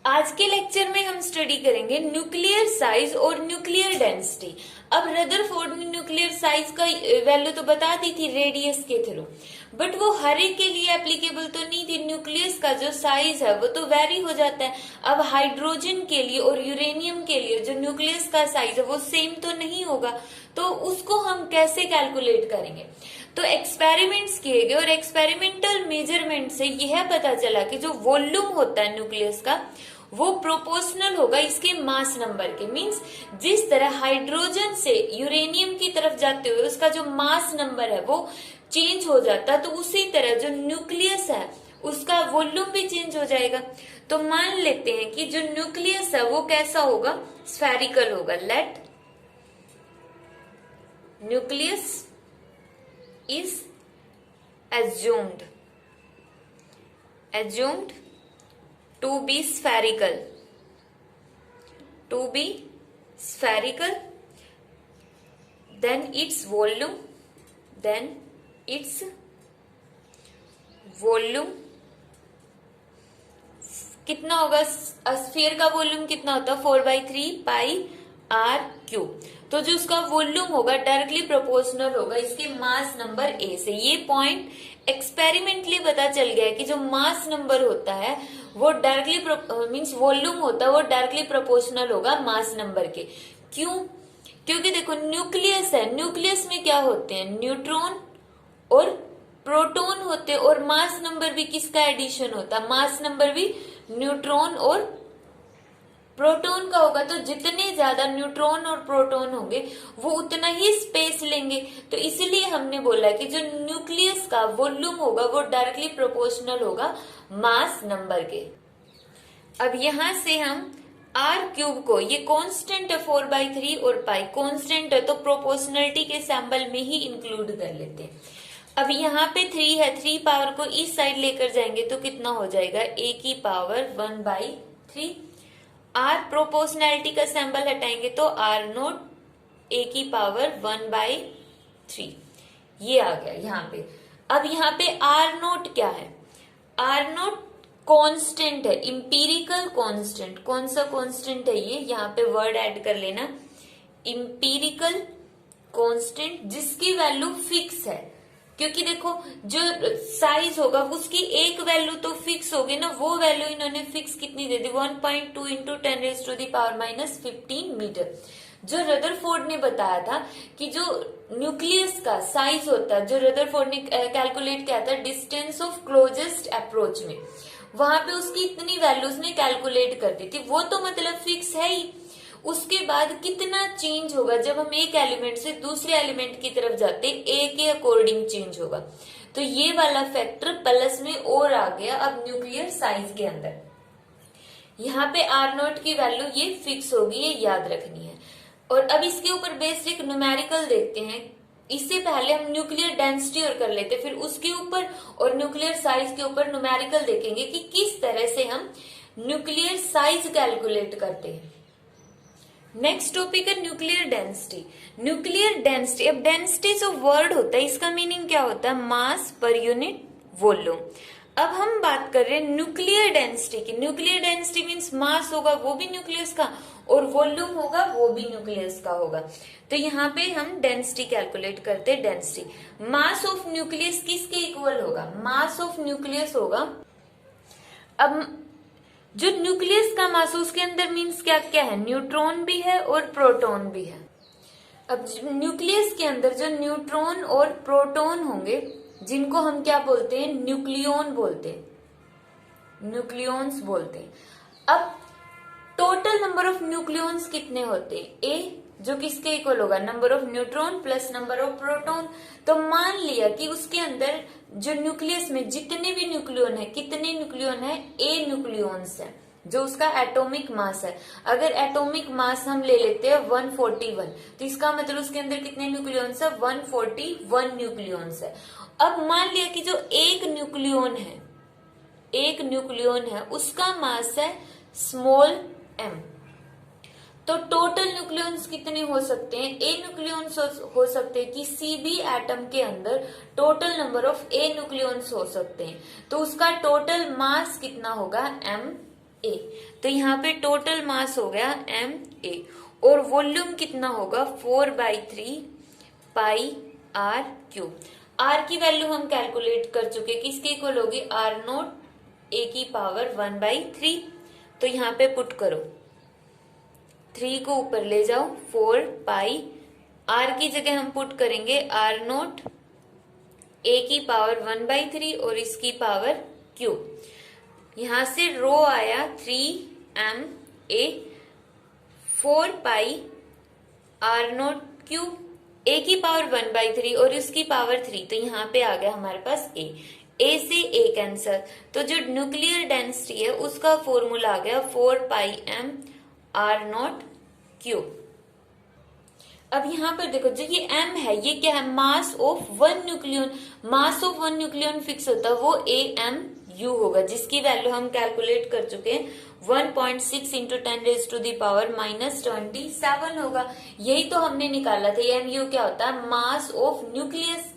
आज के लेक्चर में हम स्टडी करेंगे न्यूक्लियर साइज और न्यूक्लियर डेंसिटी। अब रदरफोर्ड ने न्यूक्लियर साइज का वैल्यू तो बता दी थी रेडियस के थ्रू, बट वो हर एक के लिए एप्लीकेबल तो नहीं थी। न्यूक्लियस का जो साइज है वो तो वेरी हो जाता है। अब हाइड्रोजन के लिए और यूरेनियम के लिए जो न्यूक्लियस का साइज है वो सेम तो नहीं होगा, तो उसको हम कैसे कैलकुलेट करेंगे। तो एक्सपेरिमेंट्स किए गए और एक्सपेरिमेंटल मेजरमेंट से यह पता चला कि जो वॉल्यूम होता है न्यूक्लियस का वो प्रोपोर्शनल होगा इसके मास नंबर के। मींस जिस तरह हाइड्रोजन से यूरेनियम की तरफ जाते हुए उसका जो मास नंबर है वो चेंज हो जाता, तो उसी तरह जो न्यूक्लियस है उसका वॉल्यूम भी चेंज हो जाएगा। तो मान लेते हैं कि जो न्यूक्लियस है वो कैसा होगा, स्फेरिकल होगा। Let nucleus is assumed to be spherical, then its volume कितना होगा, स्फीयर का वॉल्यूम कितना होता है 4/3 पाई आर क्यूब। तो जो उसका वॉल्यूम होगा डायरेक्टली प्रोपोर्शनल होगा इसके मास नंबर ए से। ये पॉइंट एक्सपेरिमेंटली पता चल गया है कि जो मास नंबर होता है वो डायरेक्टली मींस वॉल्यूम होता है वो डायरेक्टली प्रोपोर्शनल होगा मास नंबर के। क्यों? क्योंकि देखो न्यूक्लियस है, न्यूक्लियस में क्या होते हैं, न्यूट्रॉन और प्रोटॉन होते हैं, और मास नंबर भी किसका एडिशन होता है, मास नंबर भी न्यूट्रॉन और प्रोटॉन का होगा। तो जितने ज्यादा न्यूट्रॉन और प्रोटॉन होंगे वो उतना ही स्पेस लेंगे। तो इसीलिए हमने बोला कि जो न्यूक्लियस का वॉल्यूम होगा वो डायरेक्टली प्रोपोर्शनल होगा मास नंबर के। अब यहां से हम आर क्यूब को, ये कांस्टेंट है 4/3 और पाई कांस्टेंट है तो प्रोपोर्शनलिटी के सैंपल में ही इंक्लूड कर लेते हैं। अब यहाँ पे 3 है, 3 पावर को इस साइड लेकर जाएंगे तो कितना हो जाएगा, a की पावर 1/3। आर प्रोपोर्शनैलिटी का सैंपल हटाएंगे तो आर नोट a की पावर 1/3 ये आ गया यहाँ पे। अब यहाँ पे आर नोट क्या है, आर नोट कांस्टेंट है, इंपीरिकल कांस्टेंट। कौन सा कांस्टेंट है ये, यहाँ पे वर्ड ऐड कर लेना, इंपीरिकल कांस्टेंट जिसकी वैल्यू फिक्स है। क्योंकि देखो जो साइज होगा उसकी एक वैल्यू तो फिक्स होगी ना, वो वैल्यू इन्होंने फिक्स कितनी दे दी 1.2 इंटू 10⁻⁻15 मीटर। जो रदरफोर्ड ने बताया था कि जो न्यूक्लियस का साइज होता है, जो रदरफोर्ड ने कैलकुलेट किया था डिस्टेंस ऑफ क्लोजेस्ट अप्रोच में, वहां पे उसकी इतनी वैल्यूज ने कैलकुलेट कर दी थी, वो तो मतलब फिक्स है ही। उसके बाद कितना चेंज होगा जब हम एक एलिमेंट से दूसरे एलिमेंट की तरफ जाते, ए के अकॉर्डिंग चेंज होगा। तो ये वाला फैक्टर प्लस में और आ गया अब न्यूक्लियर साइज के अंदर। यहाँ पे आर नोट की वैल्यू ये फिक्स होगी, ये याद रखनी है। और अब इसके ऊपर बेसिक न्यूमेरिकल देखते हैं। इससे पहले हम न्यूक्लियर डेंसिटी और कर लेते, फिर उसके ऊपर और न्यूक्लियर साइज के ऊपर न्यूमेरिकल देखेंगे कि किस तरह से हम न्यूक्लियर साइज कैलकुलेट करते हैं। नेक्स्ट टॉपिक है न्यूक्लियर डेंसिटी। न्यूक्लियर डेंसिटी, अब डेंसिटी जो वर्ड होता है इसका मीनिंग क्या होता है, मास पर यूनिट वॉल्यूम। अब हम बात कर रहे हैं न्यूक्लियर डेंसिटी की। न्यूक्लियर डेंसिटी मींस मास होगा वो भी न्यूक्लियस का और वॉल्यूम होगा वो भी न्यूक्लियस का होगा। तो यहाँ पे हम डेंसिटी कैलकुलेट करते हैं। डेंसिटी मास ऑफ न्यूक्लियस किसके इक्वल होगा, मास ऑफ न्यूक्लियस होगा। अब जो न्यूक्लियस का मास उसके अंदर मींस क्या क्या है, न्यूट्रॉन भी है और प्रोटॉन भी है। अब न्यूक्लियस के अंदर जो न्यूट्रॉन और प्रोटॉन होंगे जिनको हम क्या बोलते हैं, न्यूक्लियॉन बोलते हैं, न्यूक्लियॉन्स बोलते हैं। अब टोटल नंबर ऑफ न्यूक्लियॉन्स कितने होते हैं, ए जो किसके इक्वल होगा, number of neutron plus number of proton. तो मान लिया कि उसके अंदर जो न्यूक्लियस में जितने भी न्यूक्लियॉन है, कितने न्यूक्लियॉन है, ए न्यूक्लियॉन्स है जो उसका एटॉमिक मास है। अगर एटॉमिक मास हम ले लेते हैं 141, तो इसका मतलब उसके अंदर कितने न्यूक्लियॉन्स है, 141 न्यूक्लियॉन्स है। अब मान लिया कि जो एक न्यूक्लियॉन है उसका मास है स्मॉल m, तो टोटल न्यूक्लियॉन्स कितने हो सकते हैं, ए न्यूक्लियॉन्स हो सकते हैं। किसी भी एटम के अंदर total number of A nucleons हो सकते हैं, तो उसका टोटल मास कितना होगा m ए। तो यहाँ पे टोटल मास हो गया एम ए और वॉल्यूम कितना होगा 4/3 पाई आर क्यूब। आर की वैल्यू हम कैलकुलेट कर चुके, किसके इक्वल होगी आर नोट ए की पावर 1/3। तो यहाँ पे पुट करो, 3 को ऊपर ले जाओ, 4 पाई आर की जगह हम पुट करेंगे आर नोट ए की पावर 1/3 और इसकी पावर क्यूब। यहां से रो आया 3m a 4 pi R not cube A की पावर 1/3 और इसकी पावर 3। तो यहाँ पे आ गया हमारे पास ए से ए कैंसर। तो जो न्यूक्लियर डेंसिटी है उसका फॉर्मूला आ गया 4 पाई m आर नोट क्यूब। अब यहाँ पर देखो जो ये m है ये क्या है, mass of one nucleon. Mass of one nucleon fix होता है वो AMU होगा, जिसकी वैल्यू हम कैलकुलेट कर चुके हैं 1.6 इंटू 10⁻⁻27 होगा। यही तो हमने निकाला था। AMU क्या होता है, मास ऑफ न्यूक्लियस।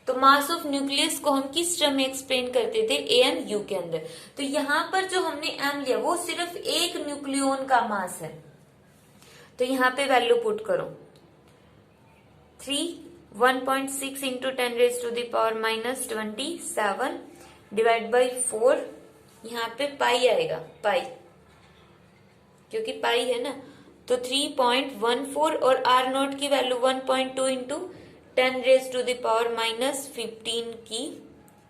तो मास ऑफ न्यूक्लियस को हम किस टर्म में एक्सप्लेन करते थे, AMU के अंदर। तो यहाँ पर जो हमने m लिया वो सिर्फ एक न्यूक्लियन का मास है। तो यहाँ पे वैल्यू पुट करो 1.6 इंटू 10⁻⁻27 डिवाइड बाई 4। यहाँ पे पाई आएगा, पाई क्योंकि पाई है ना। तो 3.14 और आर नोट की वैल्यू 1.2 इंटू 10⁻⁻15 की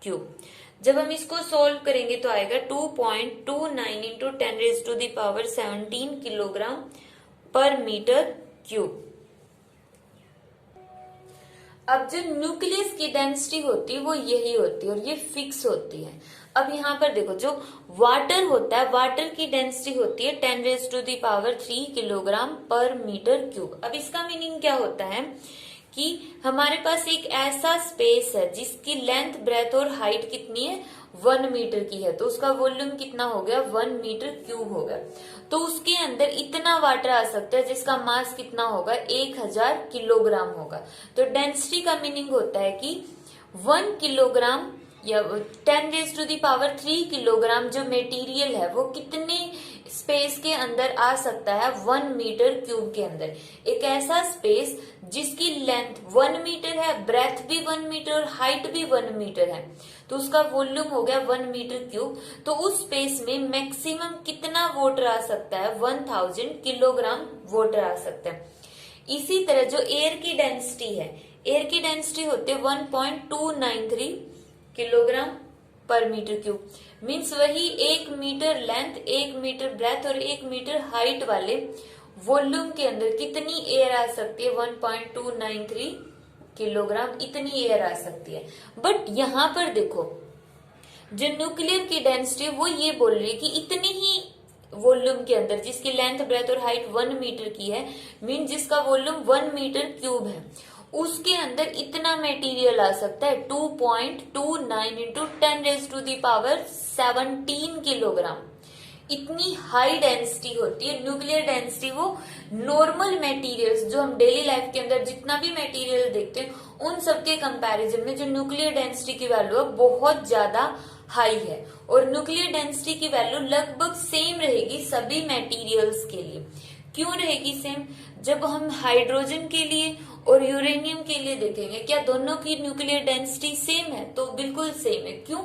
क्यूब। जब हम इसको सोल्व करेंगे तो आएगा 2.29 इंटू 10⁻17 किलोग्राम पर मीटर क्यूब। अब जो न्यूक्लियस की डेंसिटी होती है वो यही होती है और ये फिक्स होती है। अब यहाँ पर देखो जो वाटर होता है, वाटर की डेंसिटी होती है 10⁻³ किलोग्राम पर मीटर क्यूब। अब इसका मीनिंग क्या होता है कि हमारे पास एक ऐसा स्पेस है जिसकी लेंथ, ब्रेथ और हाइट कितनी है 1 मीटर की है, तो उसका वॉल्यूम कितना हो गया 1 मीटर क्यूब हो गया। तो उसके अंदर इतना वाटर आ सकता है जिसका मास कितना होगा 1000 किलोग्राम होगा। तो डेंसिटी का मीनिंग होता है कि 1 किलोग्राम या 10⁻³ किलोग्राम जो मटेरियल है वो कितने स्पेस के अंदर आ सकता है 1 मीटर क्यूब के अंदर। एक ऐसा स्पेस जिसकी लेंथ 1 मीटर है, ब्रेथ भी 1 मीटर और हाइट भी 1 मीटर है, तो उसका वॉल्यूम हो गया 1 मीटर क्यूब। तो उस स्पेस में मैक्सिमम कितना वाटर आ सकता है 1000 किलोग्राम वाटर आ सकता है। इसी तरह जो एयर की डेंसिटी है, एयर की डेंसिटी होती है 1.293 किलोग्राम पर मीटर क्यूब। मीन्स वही 1 मीटर लेंथ, 1 मीटर ब्रेथ और 1 मीटर हाइट वाले वॉल्यूम के अंदर कितनी एयर आ सकती है 1.293 किलोग्राम, इतनी एयर आ सकती है। बट यहाँ पर देखो जो न्यूक्लियर की डेंसिटी वो ये बोल रही है कि इतनी ही वॉल्यूम के अंदर जिसकी लेंथ, ब्रेथ और हाइट 1 मीटर की है, मीन जिसका वॉल्यूम 1 मीटर क्यूब है, उसके अंदर इतना मटेरियल आ सकता है 2.29 इंटू 10⁻17 किलोग्राम। इतनी हाई डेंसिटी होती है न्यूक्लियर डेंसिटी। वो नॉर्मल मटेरियल्स जो हम डेली लाइफ के अंदर जितना भी मटेरियल देखते हैं उन सबके कंपैरिजन में जो न्यूक्लियर डेंसिटी की वैल्यू है बहुत ज्यादा हाई है। और न्यूक्लियर डेंसिटी की वैल्यू लगभग सेम रहेगी सभी मटेरियल्स के लिए। क्यों रहेगी सेम? जब हम हाइड्रोजन के लिए और यूरेनियम के लिए देखेंगे क्या दोनों की न्यूक्लियर डेंसिटी सेम है? तो बिल्कुल सेम है। क्यों?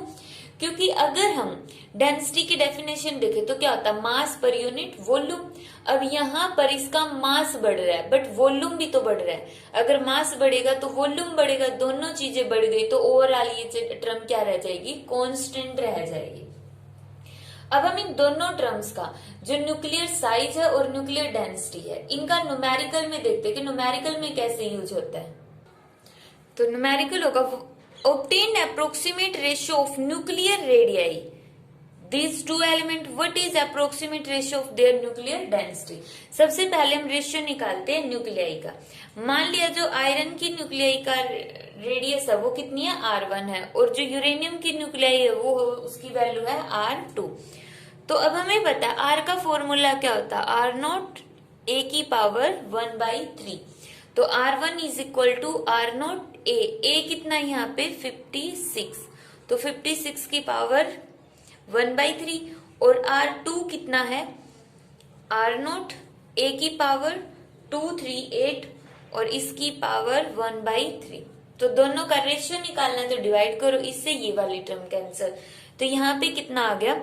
क्योंकि अगर हम डेंसिटी की डेफिनेशन देखें तो क्या होता है मास पर यूनिट वॉल्यूम। अब यहाँ पर इसका मास बढ़ रहा है बट वॉल्यूम भी तो बढ़ रहा है। अगर मास बढ़ेगा तो वॉल्यूम बढ़ेगा, दोनों चीजें बढ़ गई तो ओवरऑल ये टर्म क्या रह जाएगी, कांस्टेंट रह जाएगी। अब हम इन दोनों टर्म्स का जो न्यूक्लियर साइज है और न्यूक्लियर डेंसिटी है इनका न्यूमेरिकल में देखते हैं कि न्यूमेरिकल में कैसे यूज होता है। तो न्यूमेरिकल होगा obtained approximate ratio of nuclear radii these two element, what is approximate ratio of their nuclear density। सबसे पहले हम रेशियो निकालते हैं न्यूक्लियाई का। मान लिया जो आयरन की न्यूक्लियाई का रेडियस है वो कितनी है R1 है और जो यूरेनियम की न्यूक्लियाई है वो उसकी वैल्यू है R2। तो अब हमें पता है R का फॉर्मूला क्या होता है, R नोट A की पावर 1/3। तो R1 is equal to R naught A कितना है यहाँ पे 56, तो 56 की पावर 1/3 और R2 कितना है, R0 A की पावर 238 और इसकी पावर 1/3। तो दोनों का रेशियो निकालना है तो डिवाइड करो इससे, ये वाली टर्म कैंसिल। तो यहाँ पे कितना आ गया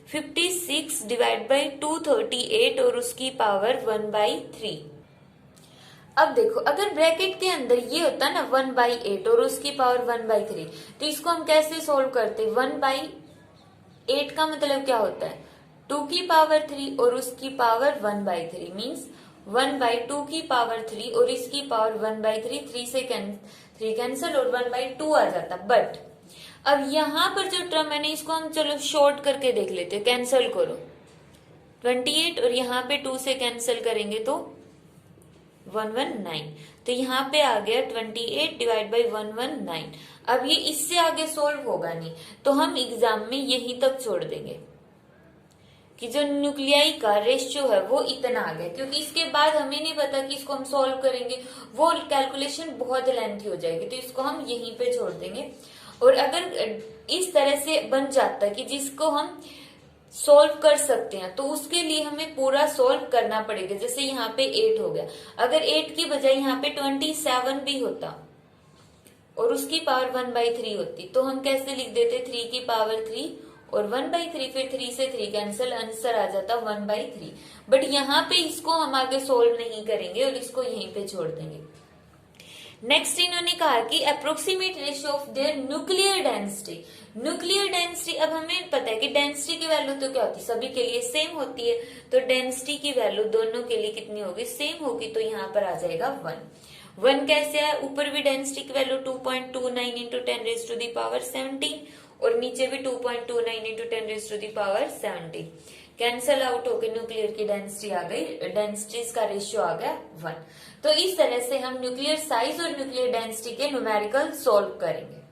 56 डिवाइड बाई 238 और उसकी पावर 1/3। अब देखो अगर ब्रैकेट के अंदर ये होता ना 1/8 और उसकी पावर 1/3, तो इसको हम कैसे सोल्व करते, 1/8 का मतलब क्या होता है 2 की पावर 3 और उसकी पावर 1/3, मीन्स 1/2 की पावर 3 और इसकी पावर 1/3, 3 से 3 कैंसिल और 1/2 आ जाता। बट अब यहाँ पर जो टर्म है ना इसको हम चलो शॉर्ट करके देख लेते, कैंसिल करो 28 और यहाँ पे 2 से कैंसिल करेंगे तो 119। तो यहाँ पे आ गया 28 डिवाइड बाई 119। अब ये इससे आगे सोल्व होगा नहीं, तो हम एग्जाम में यहीं तक छोड़ देंगे कि जो न्यूक्लियाई का रेशियो है वो इतना आ गया, क्योंकि इसके बाद हमें नहीं पता कि इसको हम सॉल्व करेंगे, वो कैलकुलेशन बहुत लेंथी हो जाएगी, तो इसको हम यहीं पे छोड़ देंगे। और अगर इस तरह से बन जाता है कि जिसको हम सॉल्व कर सकते हैं, तो उसके लिए हमें पूरा सॉल्व करना पड़ेगा। जैसे यहाँ पे 8 हो गया, अगर 8 की बजाय यहाँ पे 27 भी होता और उसकी पावर 1/3 होती, तो हम कैसे लिख देते 3 की पावर 3 और 1/3, फिर 3 से 3 कैंसिल, आंसर आ जाता 1/3। बट यहाँ पे इसको हम आगे सोल्व नहीं करेंगे और इसको यहीं पे छोड़ देंगे। नेक्स्ट इन्होंने कहा कि approximate ratio of their nuclear density. Nuclear density, अब हमें पता है कि डेंसिटी की वैल्यू तो क्या होती है, सभी के लिए सेम होती है, तो डेंसिटी की वैल्यू दोनों के लिए कितनी होगी, सेम होगी, तो यहाँ पर आ जाएगा 1 कैसे है, ऊपर भी डेंसिटी की वैल्यू 2.29 इंटू 10⁻17 और नीचे भी 2.29 इंटू 10⁻17 कैंसल आउट होकर न्यूक्लियर की डेंसिटी आ गई, डेंसिटीज का रेशियो आ गया 1। तो इस तरह से हम न्यूक्लियर साइज और न्यूक्लियर डेंसिटी के न्यूमेरिकल सॉल्व करेंगे।